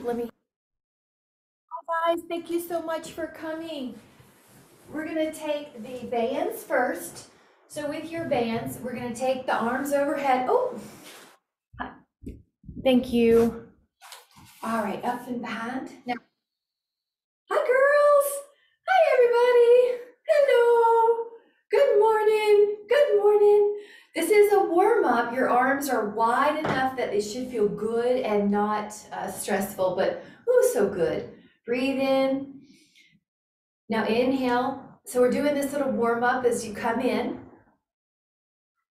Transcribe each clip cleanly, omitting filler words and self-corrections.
let me. Hi guys, thank you so much for coming. We're gonna take the bands first. So with your bands, we're gonna take the arms overhead. Oh, thank you. All right, up and behind. Now, hi girls. Hi everybody. Hello. Good morning. Good morning. This is a warm up. Your arms are wide enough that it should feel good and not stressful, but oh, so good. Breathe in. Now inhale. So we're doing this little warm up as you come in.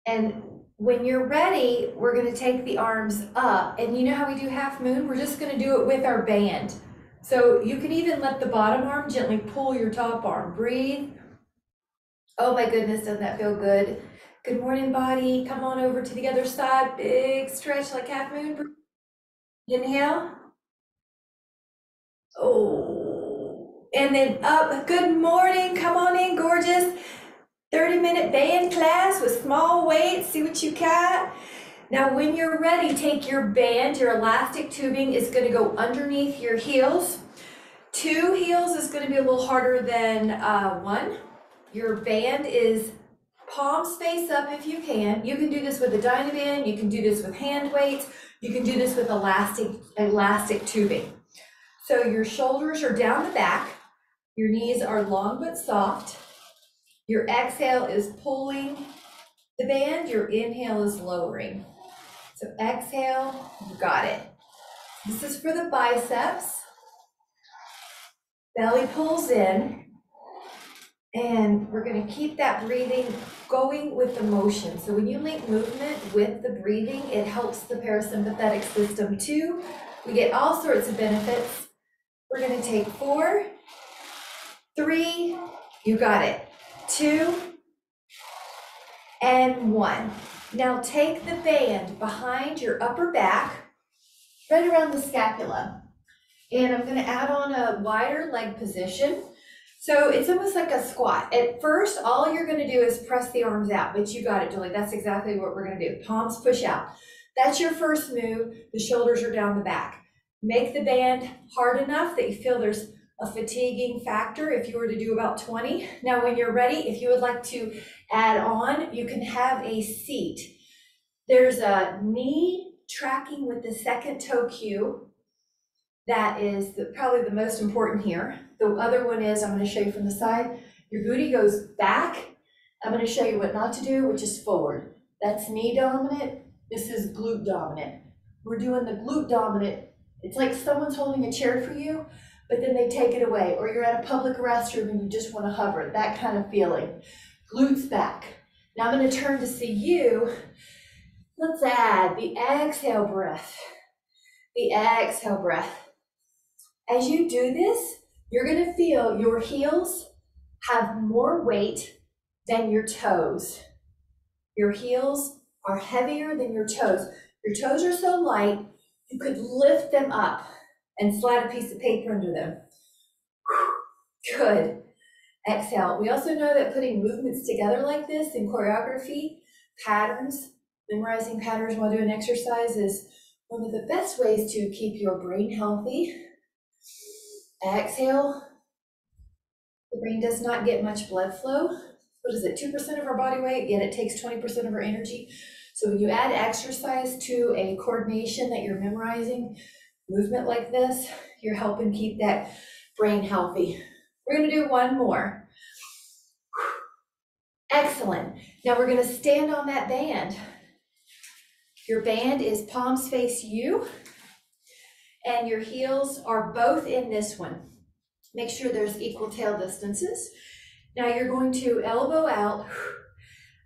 And when you're ready, we're going to take the arms up. And you know how we do half moon? We're just going to do it with our band. So you can even let the bottom arm gently pull your top arm. Breathe. Oh my goodness, doesn't that feel good? Good morning, body. Come on over to the other side. Big stretch like half moon. Inhale. Oh, and then up. Good morning. Come on in, gorgeous. 30-minute band class with small weights. See what you got. Now, when you're ready, take your band. Your elastic tubing is going to go underneath your heels. 2 heels is going to be a little harder than 1. Your band is palms face up if you can. You can do this with a dynaband. You can do this with hand weights. You can do this with elastic tubing. So your shoulders are down the back. Your knees are long but soft. Your exhale is pulling the band. Your inhale is lowering. So exhale, you got it. This is for the biceps. Belly pulls in. And we're going to keep that breathing going with the motion. So when you link movement with the breathing, it helps the parasympathetic system too. We get all sorts of benefits. We're going to take 4, 3, you got it, 2, and 1. Now take the band behind your upper back, right around the scapula. And I'm going to add on a wider leg position. So it's almost like a squat. At first, all you're going to do is press the arms out, but you got it, Julie. That's exactly what we're going to do. Palms push out. That's your first move. The shoulders are down the back. Make the band hard enough that you feel there's a fatiguing factor if you were to do about 20. Now, when you're ready, if you would like to add on, you can have a seat. There's a knee tracking with the second toe cue. That is probably the most important here. The other one is, I'm going to show you from the side, your booty goes back. I'm going to show you what not to do, which is forward. That's knee dominant. This is glute dominant. We're doing the glute dominant. It's like someone's holding a chair for you, but then they take it away, or you're at a public restroom and you just want to hover, that kind of feeling. Glutes back. Now I'm going to turn to see you. Let's add the exhale breath. The exhale breath. As you do this, you're going to feel your heels have more weight than your toes. Your heels are heavier than your toes. Your toes are so light, you could lift them up and slide a piece of paper under them. Good. Exhale. We also know that putting movements together like this in choreography, patterns, memorizing patterns while doing exercise is one of the best ways to keep your brain healthy. Exhale. The brain does not get much blood flow. What is it, 2% of our body weight, yet it takes 20% of our energy. So when you add exercise to a coordination that you're memorizing, movement like this, you're helping keep that brain healthy. We're going to do one more. Excellent. Now we're going to stand on that band. Your band is palms face you, and your heels are both in this one. Make sure there's equal tail distances. Now you're going to elbow out,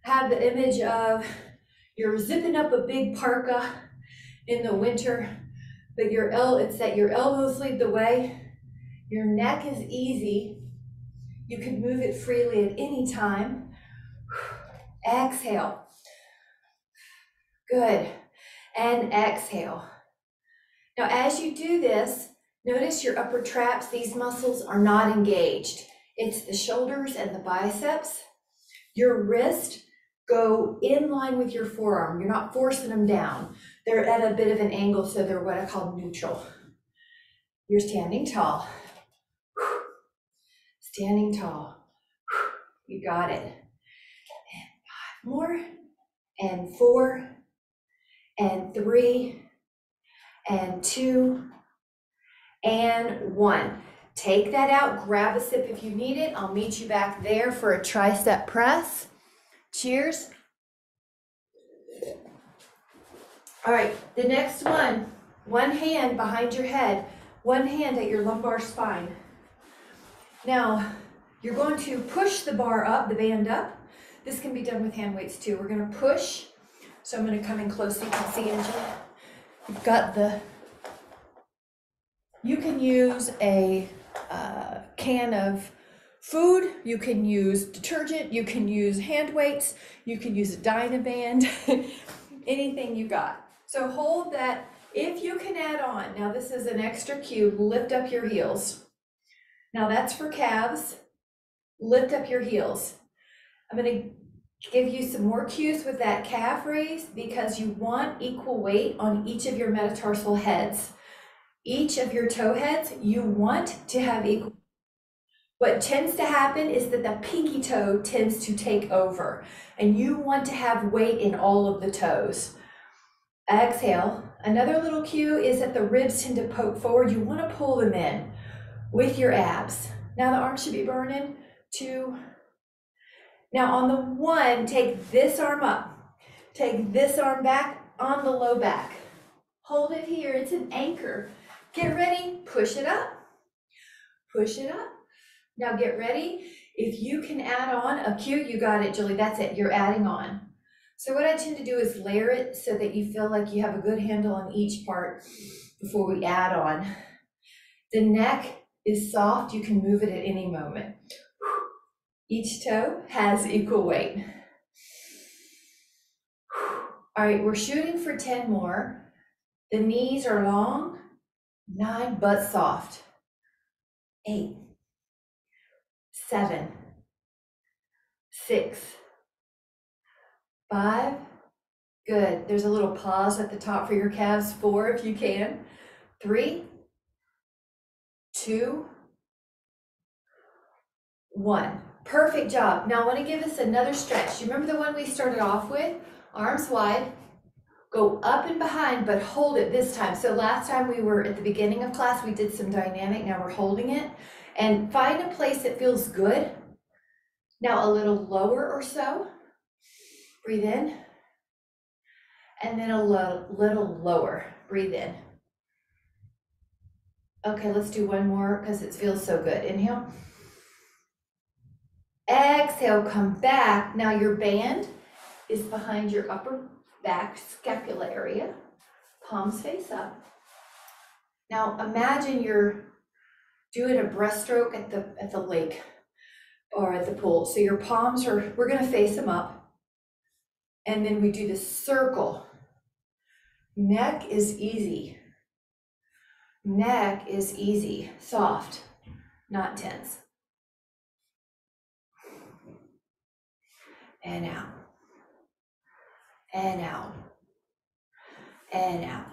have the image of you're zipping up a big parka in the winter, but it's that your elbows lead the way. Your neck is easy. You can move it freely at any time. Exhale. Good. And exhale. Now, as you do this, notice your upper traps. These muscles are not engaged. It's the shoulders and the biceps. Your wrist go in line with your forearm. You're not forcing them down. They're at a bit of an angle, so they're what I call neutral. You're standing tall. Standing tall. You got it. And 5 more, and 4, and 3, and 2, and 1. Take that out, grab a sip if you need it. I'll meet you back there for a tricep press. Cheers. All right, the next one hand behind your head, one hand at your lumbar spine. Now, you're going to push the bar up, the band up. This can be done with hand weights too. We're gonna push. So I'm gonna come in close so you can see, Angela. You've got you can use a can of food, you can use detergent, you can use hand weights, you can use a dynaband, anything you got. So hold that. If you can add on, now this is an extra cue, lift up your heels. Now that's for calves, lift up your heels. I'm gonna give you some more cues with that calf raise because you want equal weight on each of your metatarsal heads. Each of your toe heads, you want to have equal. What tends to happen is that the pinky toe tends to take over, and you want to have weight in all of the toes. Exhale. Another little cue is that the ribs tend to poke forward. You want to pull them in with your abs. Now the arms should be burning. 2. Now on the 1, take this arm up. Take this arm back on the low back. Hold it here. It's an anchor. Get ready. Push it up. Push it up. Now get ready. If you can add on a cue, you got it, Julie. That's it. You're adding on. So what I tend to do is layer it so that you feel like you have a good handle on each part before we add on. The neck is soft. You can move it at any moment. Each toe has equal weight. All right, we're shooting for 10 more. The knees are long. 9, butt soft. 8, 7, 6, 5, good. There's a little pause at the top for your calves. 4 if you can. 3, 2, 1. Perfect job. Now I want to give us another stretch. You remember the one we started off with? Arms wide, go up and behind, but hold it this time. So last time we were at the beginning of class, we did some dynamic. Now we're holding it. And find a place that feels good. Now a little lower or so. Breathe in. And then a little lower. Breathe in. Okay, let's do one more because it feels so good. Inhale. Exhale, come back. Now your band is behind your upper back scapula area. Palms face up. Now imagine you're doing a breaststroke at the lake or at the pool. So your palms we're gonna face them up. And then we do the circle. Neck is easy. Neck is easy, soft, not tense. And out. And out. And out.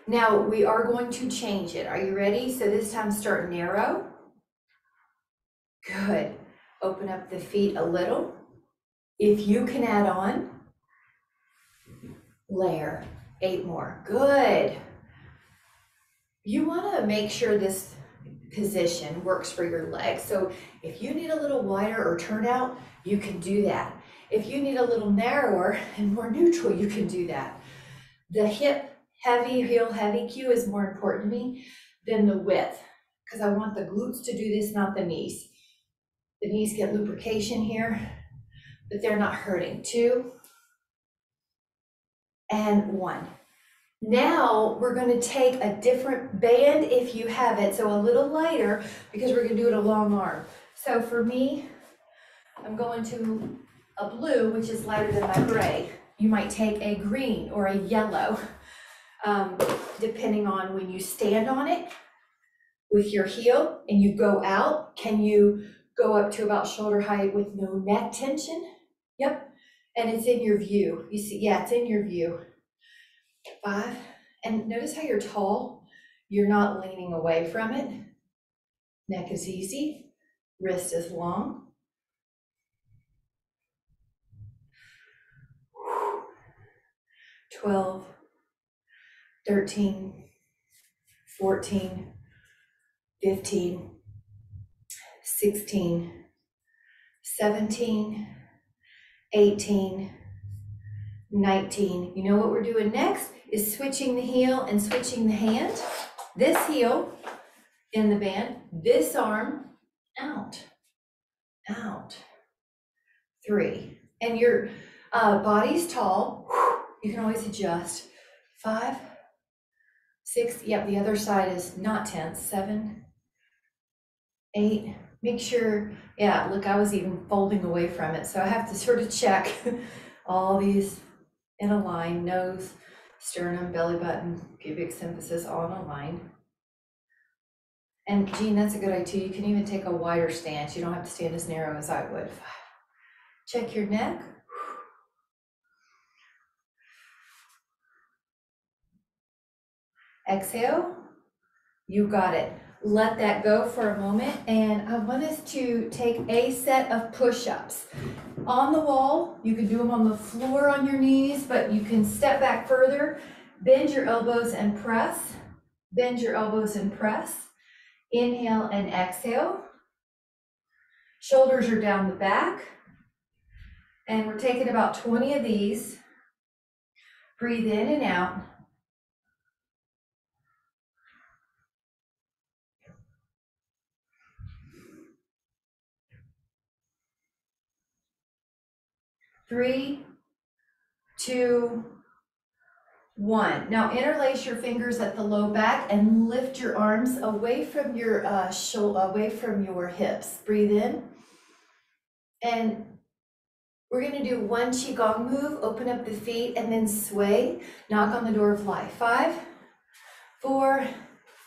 Now we are going to change it. Are you ready? So this time start narrow. Good. Open up the feet a little. If you can add on, layer. 8 more. Good. You want to make sure this position works for your legs. So if you need a little wider or turnout, you can do that. If you need a little narrower and more neutral, you can do that. The hip heavy, heel heavy cue is more important to me than the width because I want the glutes to do this, not the knees. The knees get lubrication here, but they're not hurting. 2 and 1. Now we're going to take a different band if you have it, so a little lighter because we're going to do it a long arm. So for me, I'm going to a blue, which is lighter than my gray. You might take a green or a yellow, depending on when you stand on it with your heel and you go out. Can you go up to about shoulder height with no neck tension? Yep, and it's in your view. You see, yeah, it's in your view. 5, and notice how you're tall. You're not leaning away from it. Neck is easy, wrist is long. 12, 13, 14, 15, 16, 17, 18, 19. You know what we're doing next is switching the heel and switching the hand. This heel in the band, this arm out, out. 3. And your body's tall. You can always adjust. 5, 6. Yep, the other side is not tense. 7, 8. Make sure, yeah, look, I was even folding away from it. So I have to sort of check all these in a line. Nose, sternum, belly button, pubic symphysis, all in a line. And Jean, that's a good idea too. You can even take a wider stance. You don't have to stand as narrow as I would. 5. Check your neck. Exhale. You got it. Let that go for a moment. And I want us to take a set of push-ups. On the wall, you can do them on the floor on your knees, but you can step back further, bend your elbows and press. Bend your elbows and press. Inhale and exhale. Shoulders are down the back. And we're taking about 20 of these. Breathe in and out. Three, 2, 1. Now interlace your fingers at the low back and lift your arms away from your away from your hips. Breathe in. And we're going to do one qigong move. Open up the feet and then sway. Knock on the door of life. 5, 4,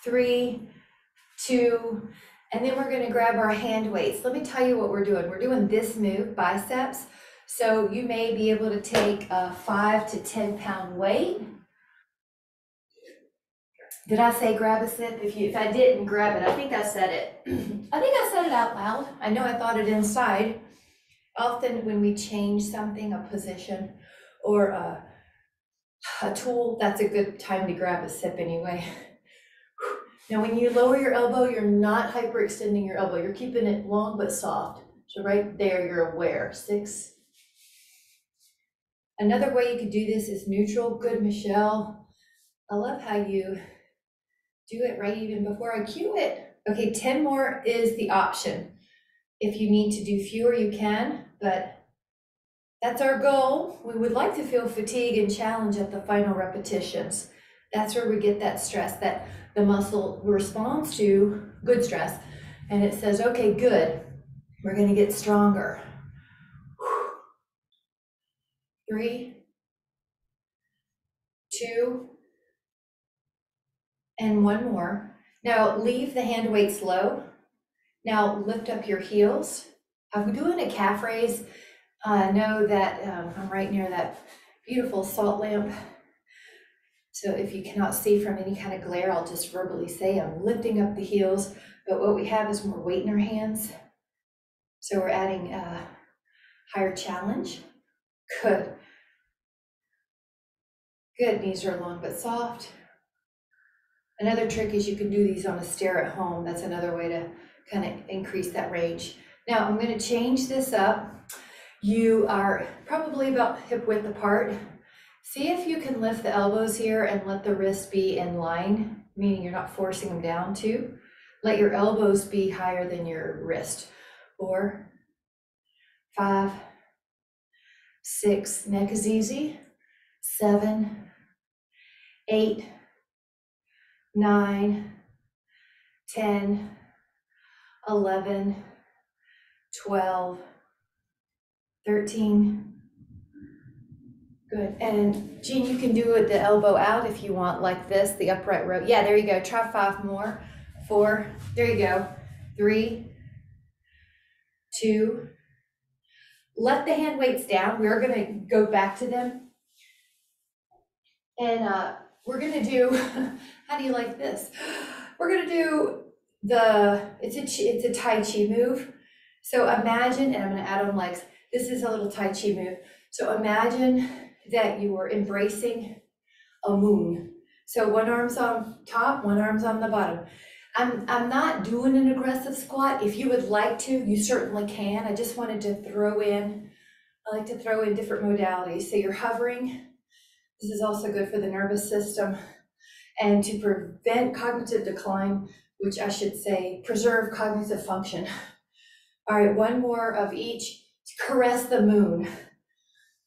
3, 2, and then we're going to grab our hand weights. Let me tell you what we're doing. We're doing this move, biceps. So you may be able to take a 5 to 10 pound weight. Did I say grab a sip? If I didn't, grab it. I think I said it. I think I said it out loud. I know I thought it inside. Often when we change something, a position or a tool, that's a good time to grab a sip anyway. Now, when you lower your elbow, you're not hyperextending your elbow. You're keeping it long but soft. So right there, you're aware. 6. Another way you could do this is neutral. Good, Michelle. I love how you do it right even before I cue it. Okay, 10 more is the option. If you need to do fewer, you can, but that's our goal. We would like to feel fatigue and challenge at the final repetitions. That's where we get that stress, that the muscle responds to good stress. And it says, okay, good. We're going to get stronger. 3, 2, and 1 more. Now leave the hand weights low. Now lift up your heels. I'm doing a calf raise. Know that I'm right near that beautiful salt lamp. So if you cannot see from any kind of glare, I'll just verbally say I'm lifting up the heels, but what we have is more weight in our hands. So we're adding a higher challenge. Good. Good, knees are long but soft. Another trick is you can do these on a stair at home. That's another way to kind of increase that range. Now I'm going to change this up. You are probably about hip width apart. See if you can lift the elbows here and let the wrist be in line, meaning you're not forcing them down too. Let your elbows be higher than your wrist. 4, 5, 6, neck is easy. 7, 8, 9, 10, 11, 12, 13. Good. And Jean, you can do it the elbow out if you want, like this, the upright row. Yeah, there you go. Try 5 more. 4. There you go. 3, 2. Let the hand weights down. We're going to go back to them. And we're gonna do, how do you like this? We're gonna do it's a Tai Chi move. So imagine, and I'm gonna add on legs. This is a little Tai Chi move. So imagine that you are embracing a moon. So one arm's on top, one arm's on the bottom. I'm not doing an aggressive squat. If you would like to, you certainly can. I just wanted to throw in, I like to throw in different modalities. So you're hovering. This is also good for the nervous system and to prevent cognitive decline, which I should say, preserve cognitive function. All right, one more of each. Caress the moon.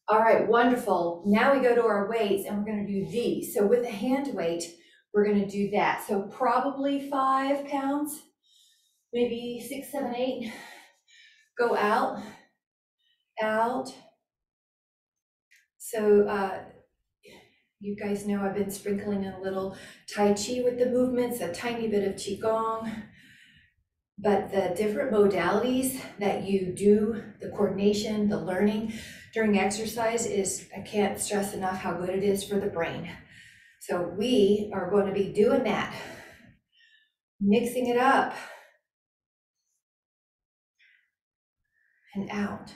All right, wonderful. Now we go to our weights and we're gonna do these. So with a hand weight, we're gonna do that. So probably 5 pounds, maybe 6, 7, 8. Go out, out. So you guys know I've been sprinkling in a little Tai Chi with the movements, a tiny bit of Qigong. But the different modalities that you do, the coordination, the learning during exercise is, I can't stress enough how good it is for the brain. So we are going to be doing that, mixing it up and out.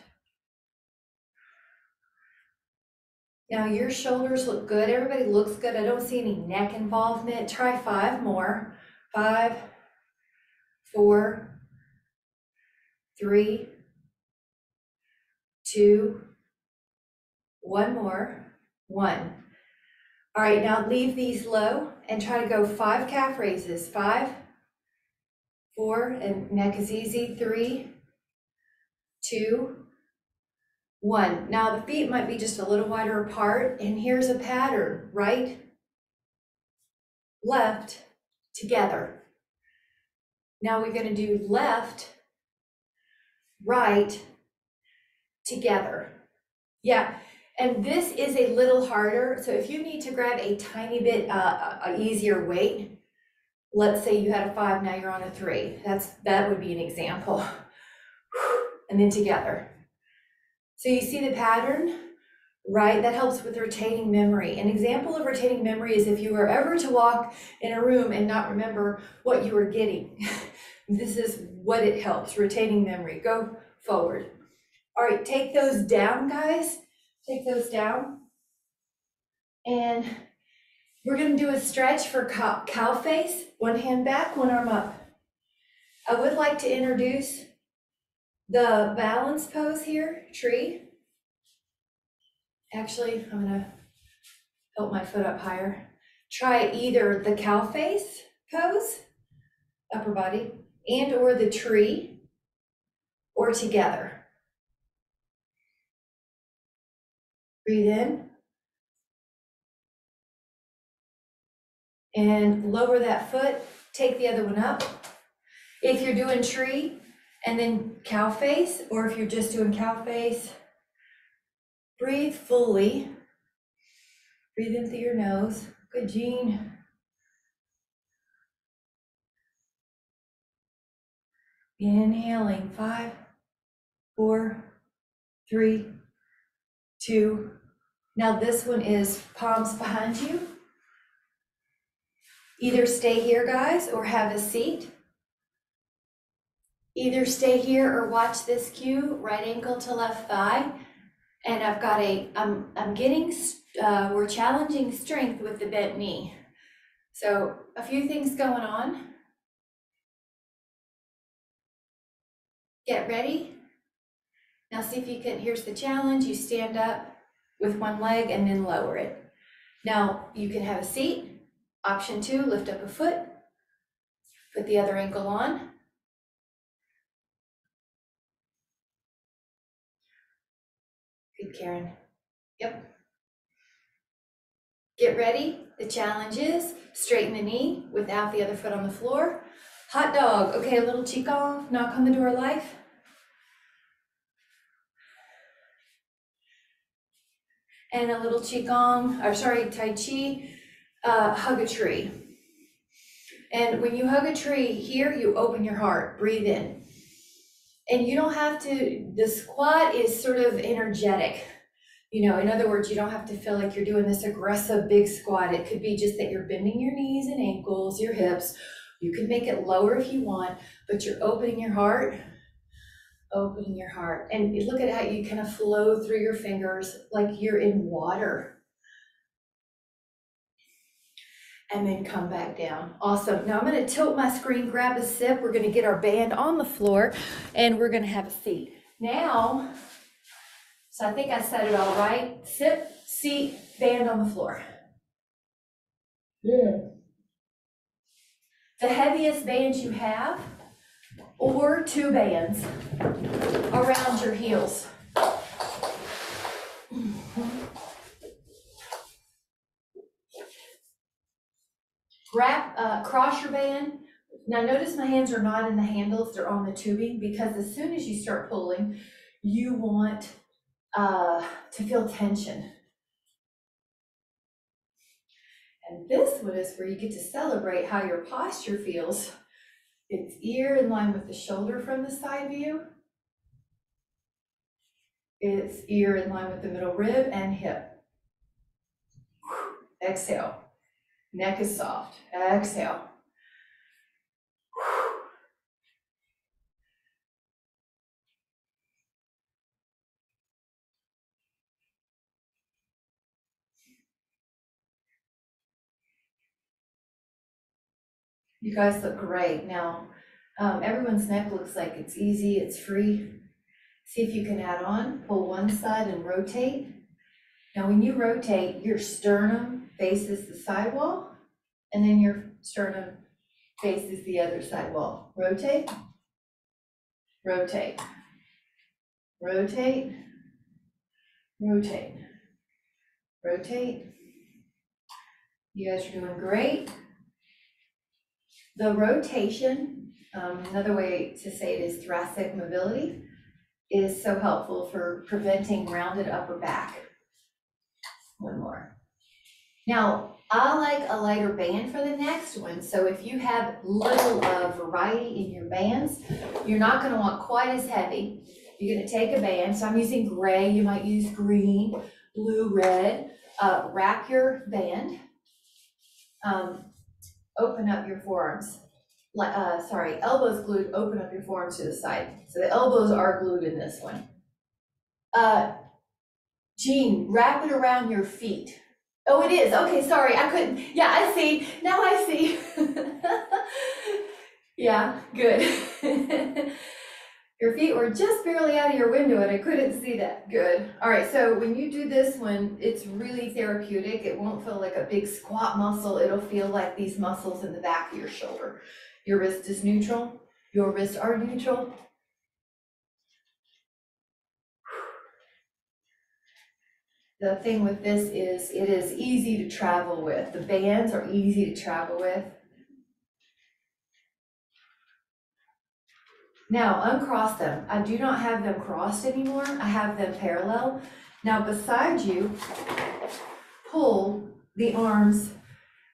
Now your shoulders look good. Everybody looks good. I don't see any neck involvement. Try 5 more. 5, 4, 3, 2, 1 more, 1. All right, now leave these low and try to go 5 calf raises. 5, 4, and neck is easy. 3, 2, 1. Now the feet might be just a little wider apart, and here's a pattern: right, left, together. Now we're going to do left, right, together. Yeah. And this is a little harder. So if you need to grab a tiny bit easier weight, let's say you had a 5, now you're on a 3. That would be an example. And then together. So you see the pattern, right? That helps with retaining memory. An example of retaining memory is if you were ever to walk in a room and not remember what you were getting. This is what it helps, retaining memory. Go forward. All right, take those down, guys. Take those down. And we're going to do a stretch for cow face. One hand back, one arm up. I would like to introduce the balance pose here, tree. Actually, I'm going to tilt my foot up higher. Try either the cow face pose, upper body, and or the tree, or together. Breathe in. And lower that foot, take the other one up. If you're doing tree and then cow face, or if you're just doing cow face, breathe fully. Breathe in through your nose. Good, Jean. Inhaling, 5, 4, 3, 2. Now this one is palms behind you. Either stay here, guys, or have a seat. Either stay here or watch this cue, right ankle to left thigh. And I've got we're challenging strength with the bent knee. So a few things going on. Get ready. Now see if you can, here's the challenge. You stand up with one leg and then lower it. Now you can have a seat. Option 2, lift up a foot. Put the other ankle on. Good, Karen. Yep. Get ready. The challenge is straighten the knee without the other foot on the floor. Hot dog. Okay, a little qigong, knock on the door of life. And a little qigong, Tai Chi, hug a tree. And when you hug a tree here, you open your heart, breathe in. And you don't have to, the squat is sort of energetic. You know, in other words, you don't have to feel like you're doing this aggressive big squat. It could be just that you're bending your knees and ankles, your hips. You can make it lower if you want, but you're opening your heart. And look at how you kind of flow through your fingers like you're in water. And then come back down. Awesome. Now I'm going to tilt my screen, grab a sip. We're going to get our band on the floor and we're going to have a seat. Now, so I think I said it all right. Sip, seat, band on the floor. Yeah. The heaviest band you have, or 2 bands around your heels. Cross your band. Now notice my hands are not in the handles, they're on the tubing, because as soon as you start pulling, you want to feel tension. And this one is where you get to celebrate how your posture feels. It's ear in line with the shoulder from the side view. It's ear in line with the middle rib and hip. Exhale. Neck is soft. Exhale. You guys look great. Now, everyone's neck looks like it's easy, it's free. See if you can add on, pull one side and rotate. Now, when you rotate, your sternum faces the side wall, and then your sternum faces the other side wall. Rotate, rotate, rotate, rotate, rotate. You guys are doing great. The rotation, another way to say it is thoracic mobility, is so helpful for preventing rounded upper back. One more. Now, I like a lighter band for the next one. So if you have little variety in your bands, you're not going to want quite as heavy. You're going to take a band. So I'm using gray. You might use green, blue, red. Wrap your band. Open up your forearms. Elbows glued, open up your forearms to the side. So the elbows are glued in this one. Jean, wrap it around your feet. Oh, it is. Okay, sorry, I couldn't. Yeah, I see. Now I see. Yeah, good. Your feet were just barely out of your window and I couldn't see that. Good. All right, so when you do this one, it's really therapeutic. It won't feel like a big squat muscle. It'll feel like these muscles in the back of your shoulder. Your wrist is neutral. Your wrists are neutral. The thing with this is it is easy to travel with. The bands are easy to travel with. Now uncross them. I do not have them crossed anymore. I have them parallel. Now beside you, pull the arms.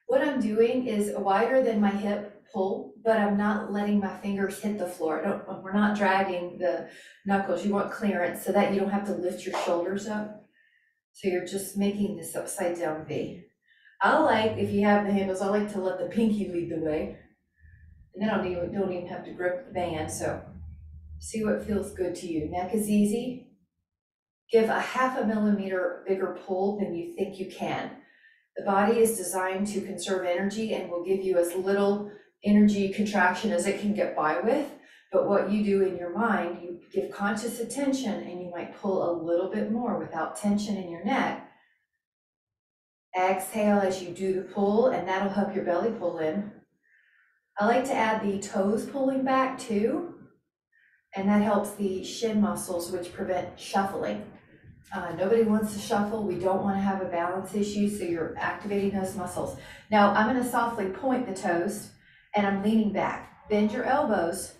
What I'm doing is wider than my hip pull, but I'm not letting my fingers hit the floor. We're not dragging the knuckles. You want clearance so that you don't have to lift your shoulders up. So you're just making this upside down V. I like, if you have the handles, I like to let the pinky lead the way. And then I don't even have to grip the band. So see what feels good to you. Neck is easy. Give a 0.5 millimeter bigger pull than you think you can. The body is designed to conserve energy and will give you as little energy contraction as it can get by with. But what you do in your mind, you give conscious attention and you might pull a little bit more without tension in your neck. Exhale as you do the pull, and that'll help your belly pull in. I like to add the toes pulling back too, and that helps the shin muscles, which prevent shuffling. Nobody wants to shuffle. We don't want to have a balance issue, so you're activating those muscles. Now I'm going to softly point the toes, and I'm leaning back. Bend your elbows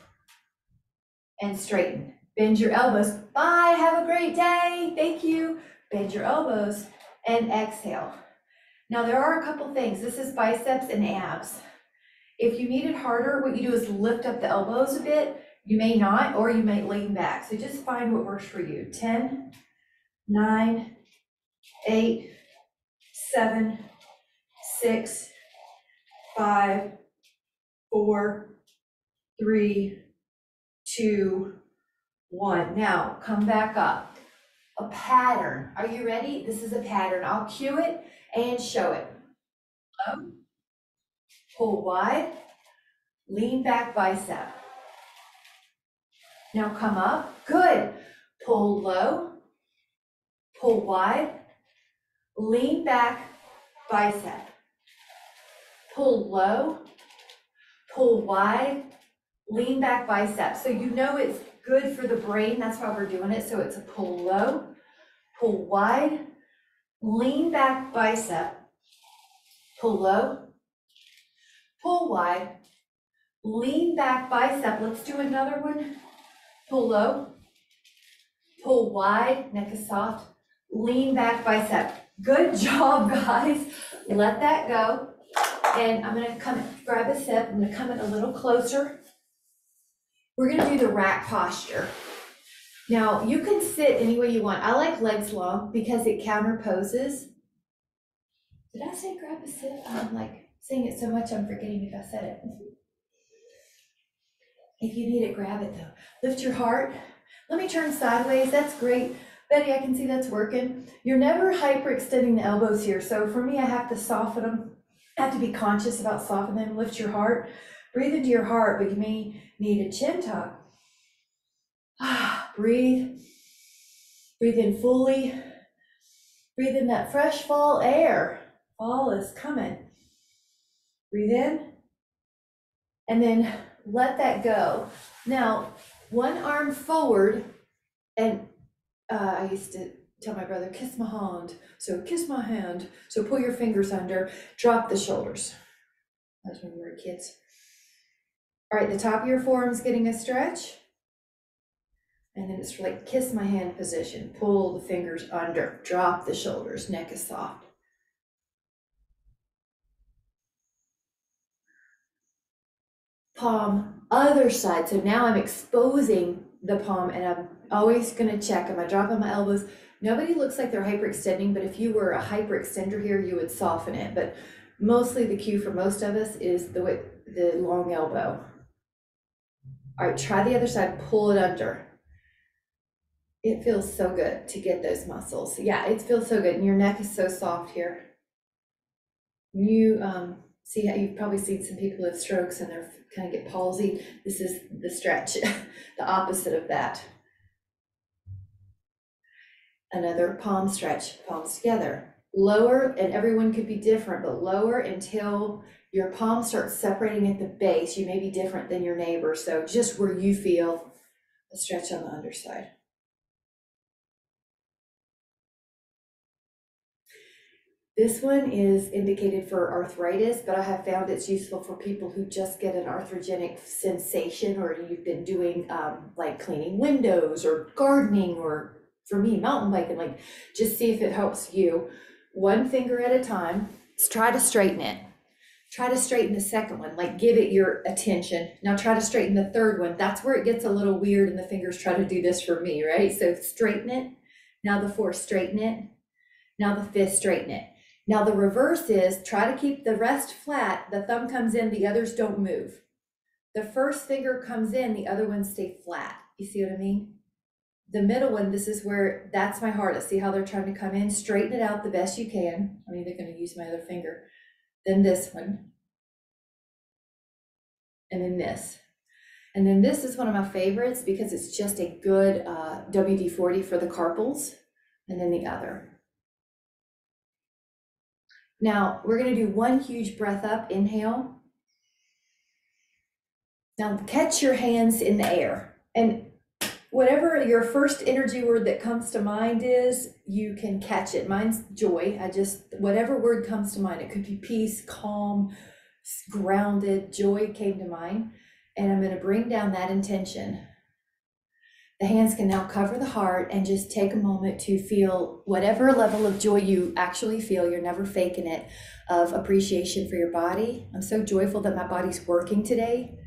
and straighten. Bend your elbows. Bye, have a great day. Thank you. Bend your elbows and exhale. Now there are a couple things. This is biceps and abs. If you need it harder, what you do is lift up the elbows a bit. You may not, or you may lean back. So just find what works for you. 10, 9, 8, 7, 6, 5, 4, 3, 2, 1. Now come back up. A pattern. Are you ready? This is a pattern. I'll cue it and show it. Low, pull wide, lean back bicep. Now come up. Good. Pull low, pull wide, lean back bicep. Pull low, pull wide, lean back bicep. So you know it's good for the brain. That's why we're doing it. So it's a pull low, pull wide, lean back bicep. Pull low, pull wide, lean back bicep. Let's do another one. Pull low, pull wide, neck is soft, lean back bicep. Good job, guys. Let that go. And I'm gonna come grab a sip. I'm gonna come in a little closer. We're gonna do the rack posture. Now you can sit any way you want. I like legs long because it counter poses. Did I say grab a sip? I'm like saying it so much I'm forgetting if I said it. If you need it, grab it though. Lift your heart. Let me turn sideways. That's great. Betty, I can see that's working. You're never hyperextending the elbows here. So for me, I have to soften them. I have to be conscious about softening them. Lift your heart. Breathe into your heart, but you may need a chin tuck. Breathe. Breathe in fully. Breathe in that fresh fall air. Fall is coming. Breathe in. And then let that go. Now, one arm forward, and I used to tell my brother, kiss my hand. So kiss my hand. So pull your fingers under, drop the shoulders. That's when we were kids. All right, the top of your forearm's getting a stretch. And then it's like kiss my hand position. Pull the fingers under, drop the shoulders, neck is soft. Palm, other side. So now I'm exposing the palm and I'm always gonna check, am I dropping my elbows? Nobody looks like they're hyperextending, but if you were a hyperextender here, you would soften it. But mostly the cue for most of us is the long elbow. All right, try the other side, pull it under. It feels so good to get those muscles. Yeah, it feels so good. And your neck is so soft here. You see how you've probably seen some people with strokes and they're kind of get palsy. This is the stretch, the opposite of that. Another palm stretch, palms together. Lower, and everyone could be different, but lower until your palms start separating at the base. You may be different than your neighbor, so just where you feel a stretch on the underside. This one is indicated for arthritis, but I have found it's useful for people who just get an arthrogenic sensation, or you've been doing like cleaning windows or gardening, or for me, mountain biking. Like, just see if it helps you. One finger at a time. Let's try to straighten it. Try to straighten the second one, like give it your attention. Now try to straighten the third one. That's where it gets a little weird and the fingers try to do this for me, right? So straighten it. Now the fourth, straighten it. Now the fifth, straighten it. Now the reverse is try to keep the rest flat. The thumb comes in, the others don't move. The first finger comes in, the other ones stay flat. You see what I mean? The middle one, this is where, that's my hardest. See how they're trying to come in? Straighten it out the best you can. I'm either going to use my other finger. Then this one. And then this. And then this is one of my favorites because it's just a good WD-40 for the carpals. And then the other. Now, we're going to do one huge breath up, inhale. Now, catch your hands in the air. And whatever your first energy word that comes to mind is, you can catch it. Mine's joy. Whatever word comes to mind, it could be peace, calm, grounded, joy came to mind. And I'm going to bring down that intention. The hands can now cover the heart and just take a moment to feel whatever level of joy you actually feel. You're never faking it, of appreciation for your body. I'm so joyful that my body's working today.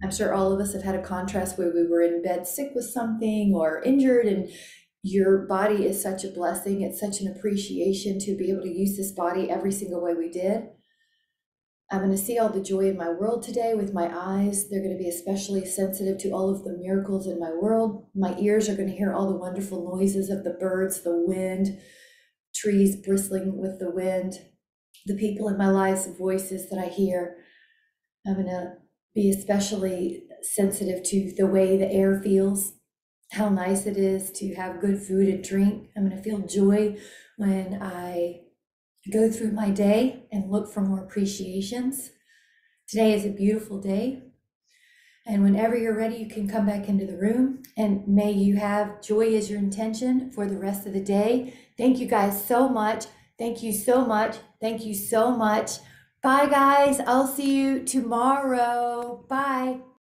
I'm sure all of us have had a contrast where we were in bed sick with something or injured, and your body is such a blessing. It's such an appreciation to be able to use this body every single way we did. I'm going to see all the joy in my world today with my eyes. They're going to be especially sensitive to all of the miracles in my world. My ears are going to hear all the wonderful noises of the birds, the wind, trees bristling with the wind, the people in my life's voices that I hear. I'm going to be especially sensitive to the way the air feels, how nice it is to have good food and drink. I'm going to feel joy when I go through my day and look for more appreciations. Today is a beautiful day. And whenever you're ready, you can come back into the room, and may you have joy as your intention for the rest of the day. Thank you guys so much. Thank you so much. Thank you so much. Bye guys. I'll see you tomorrow. Bye.